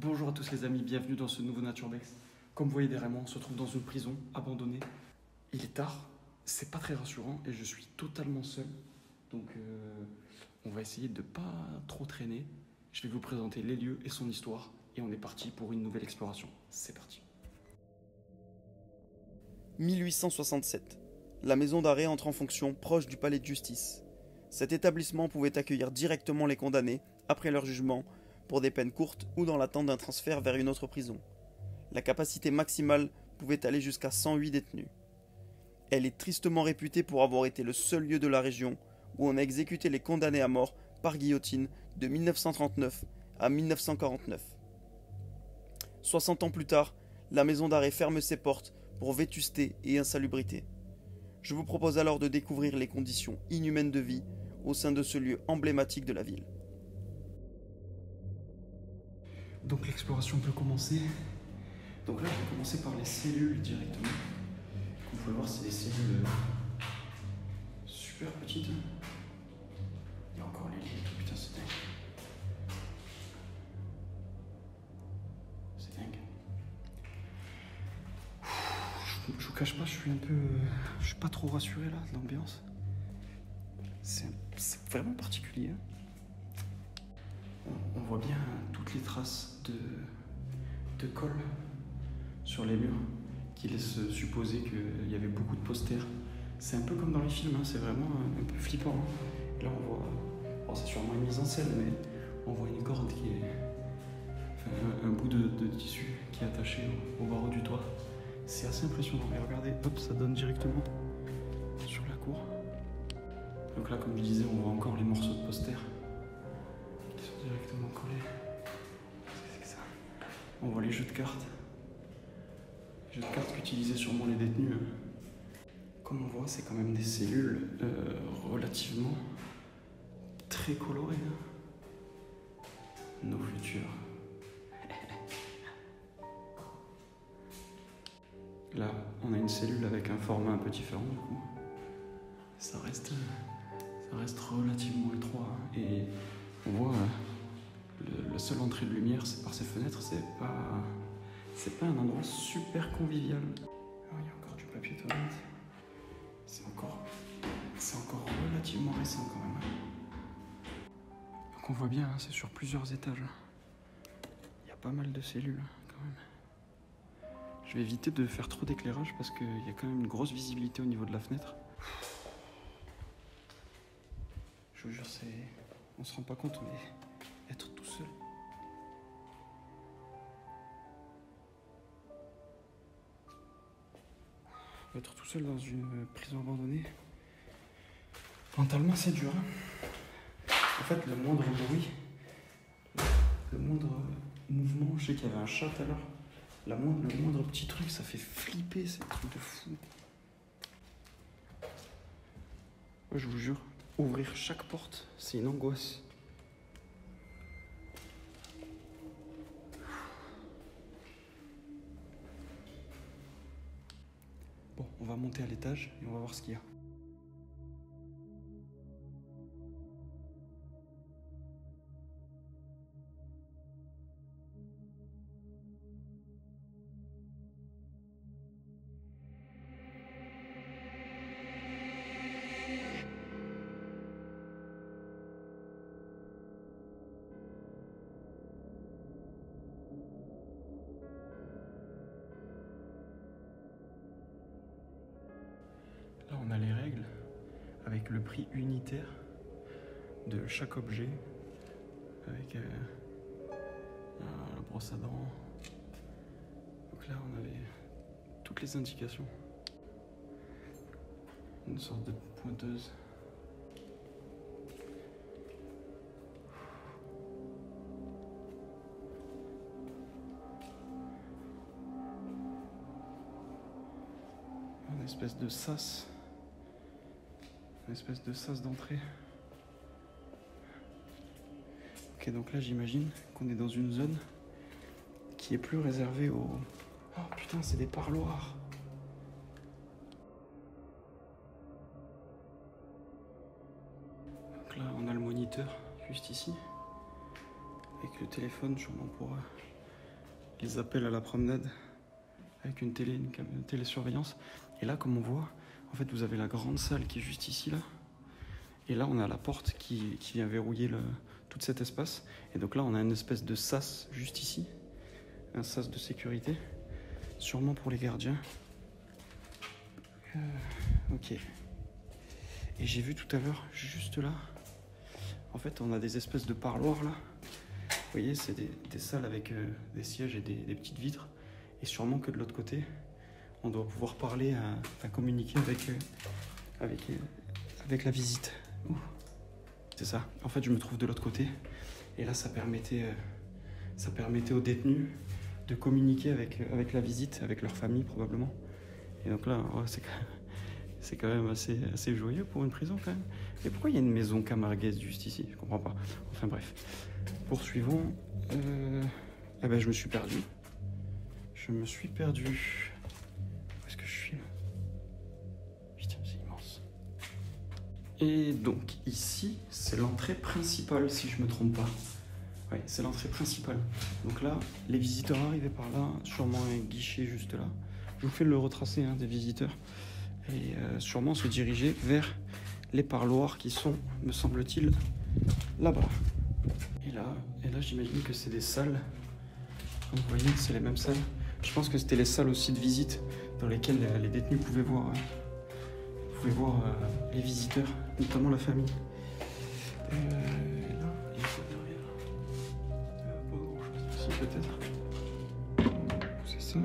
Bonjour à tous les amis, bienvenue dans ce nouveau Naturbex. Comme vous voyez derrière moi, on se trouve dans une prison abandonnée. Il est tard, c'est pas très rassurant et je suis totalement seul. Donc on va essayer de pas trop traîner. Je vais vous présenter les lieux et son histoire et on est parti pour une nouvelle exploration. C'est parti. 1867. La maison d'arrêt entre en fonction proche du palais de justice. Cet établissement pouvait accueillir directement les condamnés après leur jugement pour des peines courtes ou dans l'attente d'un transfert vers une autre prison. La capacité maximale pouvait aller jusqu'à 108 détenus. Elle est tristement réputée pour avoir été le seul lieu de la région où on a exécuté les condamnés à mort par guillotine de 1939 à 1949. 60 ans plus tard, la maison d'arrêt ferme ses portes pour vétusté et insalubrité. Je vous propose alors de découvrir les conditions inhumaines de vie au sein de ce lieu emblématique de la ville. Donc l'exploration peut commencer. Donc là, je vais commencer par les cellules directement. Comme vous pouvez voir, c'est des cellules super petites. Il y a encore les lits. Putain, c'est dingue. C'est dingue. Je vous cache pas, je suis pas trop rassuré là de l'ambiance. C'est vraiment particulier. On voit bien toutes les traces de colle sur les murs qui laissent supposer qu'il y avait beaucoup de posters. C'est un peu comme dans les films, hein, c'est vraiment un peu flippant. Là on voit, bon, c'est sûrement une mise en scène, mais on voit une corde qui est, enfin, un bout de tissu qui est attaché au barreau du toit. C'est assez impressionnant. Et regardez, hop, ça donne directement sur la cour. Donc là, comme je disais, on voit encore les morceaux de posters qui sont directement collés. Qu'est-ce que c'est que ça? On voit les jeux de cartes. Les jeux de cartes qu'utilisaient sûrement les détenus. Comme on voit, c'est quand même des cellules relativement très colorées. Nos futurs. Là, on a une cellule avec un format un peu différent du coup. Ça reste relativement étroit. Et on voit la seule entrée de lumière, c'est par ces fenêtres. C'est pas un endroit super convivial. Alors, il y a encore du papier toilette. C'est encore relativement récent quand même. Donc on voit bien, hein, c'est sur plusieurs étages. Il y a pas mal de cellules quand même. Je vais éviter de faire trop d'éclairage parce qu'il y a quand même une grosse visibilité au niveau de la fenêtre. Je vous jure, on se rend pas compte, mais être tout seul. Être tout seul dans une prison abandonnée, mentalement c'est dur. Hein. En fait, le moindre bruit, le moindre mouvement, je sais qu'il y avait un chat tout à l'heure. Le moindre petit truc, ça fait flipper, c'est un truc de fou. Moi, je vous jure, ouvrir chaque porte, c'est une angoisse. Bon, on va monter à l'étage et on va voir ce qu'il y a. Là, on a les règles avec le prix unitaire de chaque objet, avec la brosse à dents. Donc là, on avait toutes les indications. Une sorte de pointeuse. Une espèce de sas. Une espèce de sas d'entrée. Ok, donc là j'imagine qu'on est dans une zone qui est plus réservée aux... Oh putain, c'est des parloirs. Donc là on a le moniteur juste ici. Avec le téléphone sûrement pour ils appellent à la promenade avec une télésurveillance. Et là, comme on voit, en fait, vous avez la grande salle qui est juste ici, là. Et là, on a la porte qui vient verrouiller tout cet espace. Et donc là, on a une espèce de sas juste ici. Un sas de sécurité. Sûrement pour les gardiens. Ok. Et j'ai vu tout à l'heure, juste là, en fait, on a des espèces de parloirs, là. Vous voyez, c'est des salles avec des sièges et des petites vitres. Et sûrement que de l'autre côté, on doit pouvoir parler, enfin communiquer avec la visite. C'est ça. En fait, je me trouve de l'autre côté. Et là, ça permettait aux détenus de communiquer avec la visite, avec leur famille probablement. Et donc là, ouais, c'est quand même assez joyeux pour une prison quand même. Et pourquoi il y a une maison camarguaise juste ici? Je comprends pas. Enfin bref. Poursuivons. Eh ben, je me suis perdu. Où est-ce que je suis là? Putain, c'est immense. Et donc, ici, c'est l'entrée principale, si je me trompe pas. Ouais, c'est l'entrée principale. Donc là, les visiteurs arrivaient par là, sûrement un guichet juste là. Je vous fais le retracé des visiteurs. Et sûrement se diriger vers les parloirs qui sont, me semble-t-il, là-bas. Et là, j'imagine que c'est des salles. Comme vous voyez, c'est les mêmes salles. Je pense que c'était les salles aussi de visite dans lesquelles les détenus pouvaient voir les visiteurs, notamment la famille. Et là, il y a quoi derrière? Pas grand-chose. Si, peut-être. C'est ça.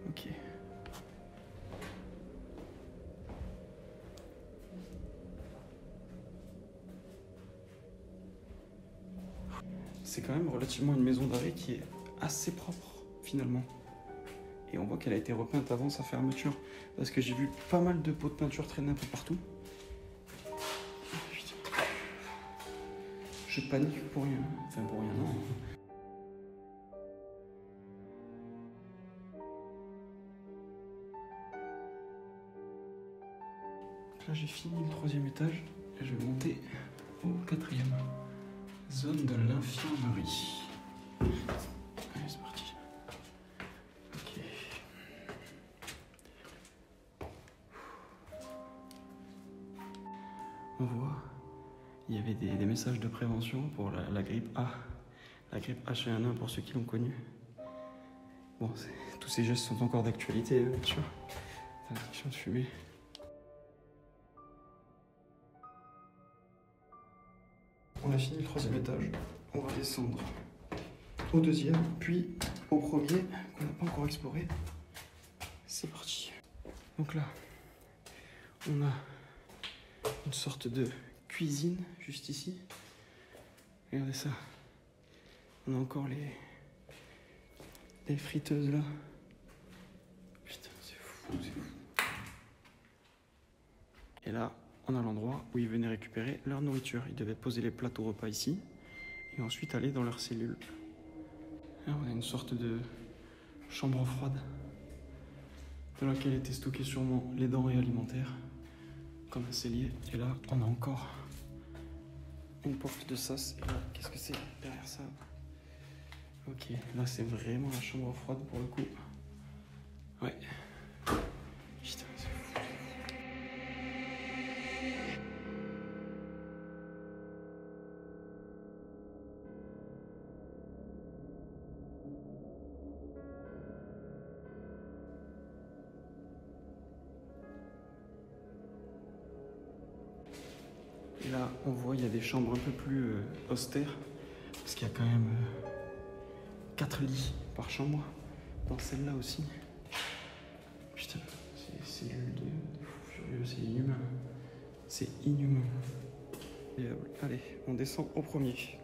Ok. C'est quand même relativement une maison d'arrêt qui est assez propre, finalement. Et on voit qu'elle a été repeinte avant sa fermeture. Parce que j'ai vu pas mal de pots de peinture traîner un peu partout. Putain. Je panique pour rien. Enfin, pour rien, non. Là, j'ai fini le 3e étage. Et je vais monter au 4e. Zone de l'infirmerie. Allez, c'est parti. Ok. On voit, il y avait des messages de prévention pour la grippe A. La grippe H1N1 pour ceux qui l'ont connu. Bon, tous ces gestes sont encore d'actualité, bien sûr. Interdiction de fumer. On a fini le 3e étage. On va descendre au 2e, puis au 1er, qu'on n'a pas encore exploré. C'est parti. Donc là, on a une sorte de cuisine juste ici. Regardez ça. On a encore les friteuses là. Putain, c'est fou, c'est fou. Et là, on a l'endroit où ils venaient récupérer leur nourriture. Ils devaient poser les plateaux repas ici et ensuite aller dans leur cellule. Là, on a une sorte de chambre froide dans laquelle étaient stockées sûrement les denrées alimentaires, comme un cellier. Et là, on a encore une porte de sas. Et là, qu'est-ce que c'est derrière ça? Ok, là, c'est vraiment la chambre froide pour le coup. Ouais. Putain, c'est fou. Et là, on voit, il y a des chambres un peu plus austères, parce qu'il y a quand même 4 lits par chambre, dans celle-là aussi. Putain, c'est cellules de fou furieux, c'est inhumain. C'est inhumain. Et, allez, on descend au 1er.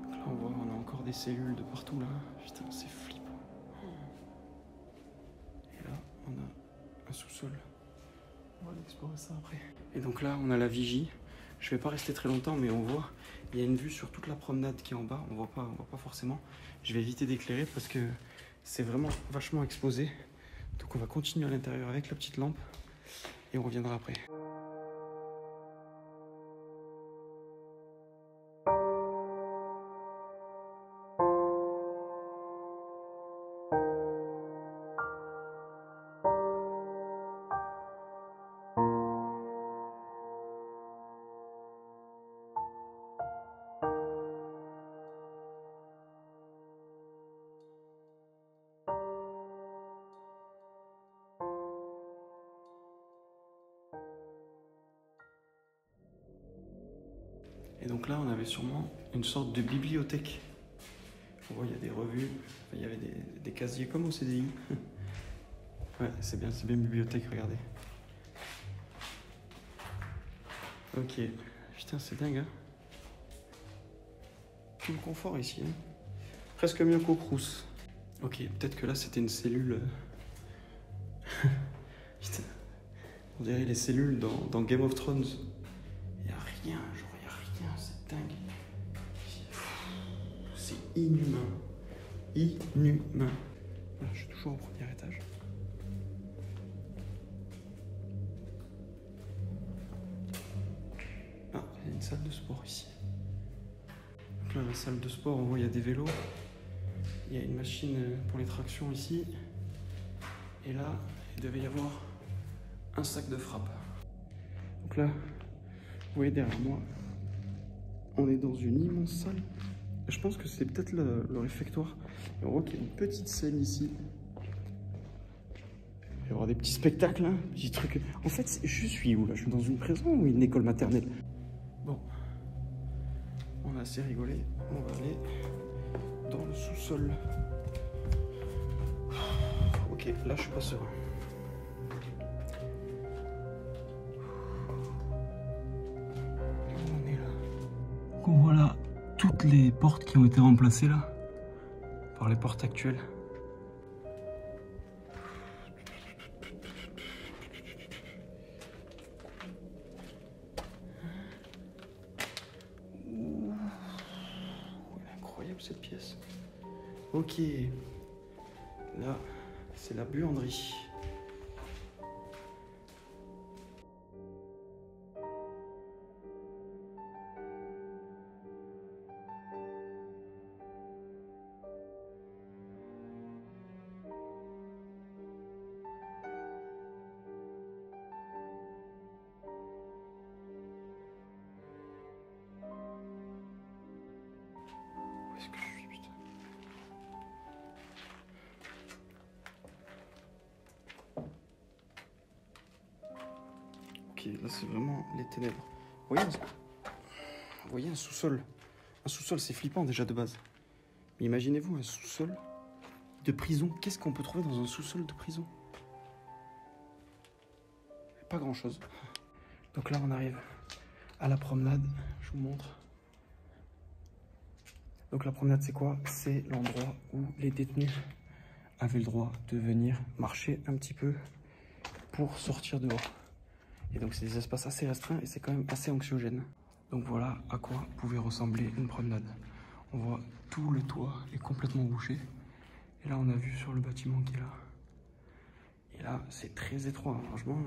Là, on voit, on a encore des cellules de partout, là. Putain, c'est flippant. Et là, on a un sous-sol. On va explorer ça après. Et donc là, on a la vigie. Je vais pas rester très longtemps, mais on voit, il y a une vue sur toute la promenade qui est en bas. On voit pas forcément. Je vais éviter d'éclairer parce que c'est vraiment vachement exposé. Donc on va continuer à l'intérieur avec la petite lampe. et on reviendra après. Et donc là, on avait sûrement une sorte de bibliothèque. On voit, il y a des revues, il y avait des casiers comme au CDI. Ouais, c'est bien une bibliothèque, regardez. Ok, putain, c'est dingue, hein. Tout le confort ici, hein. Presque mieux qu'au Crous. Ok, peut-être que là, c'était une cellule... Putain, on dirait les cellules dans Game of Thrones. Il n'y a rien, genre, il n'y a rien, c'est dingue. C'est inhumain. Inhumain. Voilà, je suis toujours au premier étage. Ah, il y a une salle de sport ici. Donc là, la salle de sport, on voit, il y a des vélos. Il y a une machine pour les tractions ici. Et là, il devait y avoir un sac de frappe. Donc là, vous voyez derrière moi, on est dans une immense salle. Je pense que c'est peut-être le réfectoire. Et on voit qu'il y a une petite scène ici. Il va y avoir des petits spectacles, hein, des petits trucs. En fait, je suis où là? Je suis dans une prison ou une école maternelle? Bon, on a assez rigolé. On va aller dans le sous-sol. Ok, là je suis pas serein. On est là. Donc voilà toutes les portes qui ont été remplacées là par les portes actuelles. Ouh, elle est incroyable cette pièce. Ok, là c'est la buanderie. Où est-ce que je suis, putain? Ok, là c'est vraiment les ténèbres. Vous voyez un sous-sol. Un sous-sol, c'est flippant déjà de base. Mais imaginez-vous un sous-sol de prison. Qu'est-ce qu'on peut trouver dans un sous-sol de prison? Pas grand-chose. Donc là, on arrive à la promenade. Je vous montre. Donc la promenade, c'est quoi? C'est l'endroit où les détenus avaient le droit de venir marcher un petit peu pour sortir dehors. Et donc c'est des espaces assez restreints et c'est quand même assez anxiogène. Donc voilà à quoi pouvait ressembler une promenade. On voit tout le toit est complètement bouché. Et là on a vu sur le bâtiment qui est là. Et là c'est très étroit, franchement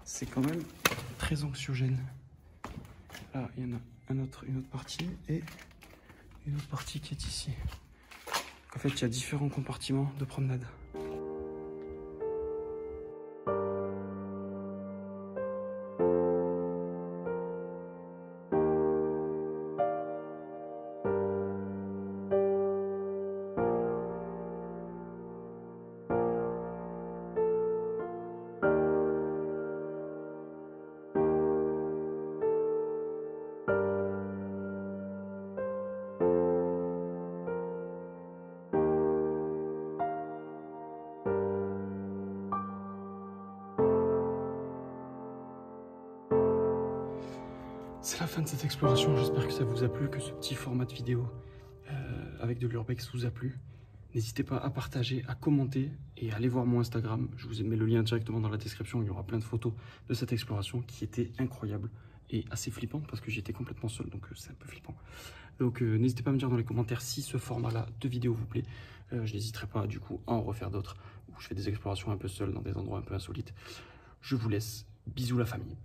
c'est quand même très anxiogène. Là il y en a une autre partie et une autre partie qui est ici. En fait il y a différents compartiments de promenade. C'est la fin de cette exploration, j'espère que ça vous a plu, que ce petit format de vidéo avec de l'urbex vous a plu. N'hésitez pas à partager, à commenter et à aller voir mon Instagram. Je vous mets le lien directement dans la description, il y aura plein de photos de cette exploration qui était incroyable et assez flippante parce que j'étais complètement seul, donc c'est un peu flippant. Donc n'hésitez pas à me dire dans les commentaires si ce format-là de vidéo vous plaît. Je n'hésiterai pas du coup à en refaire d'autres où où je fais des explorations un peu seul dans des endroits un peu insolites. Je vous laisse. Bisous la famille.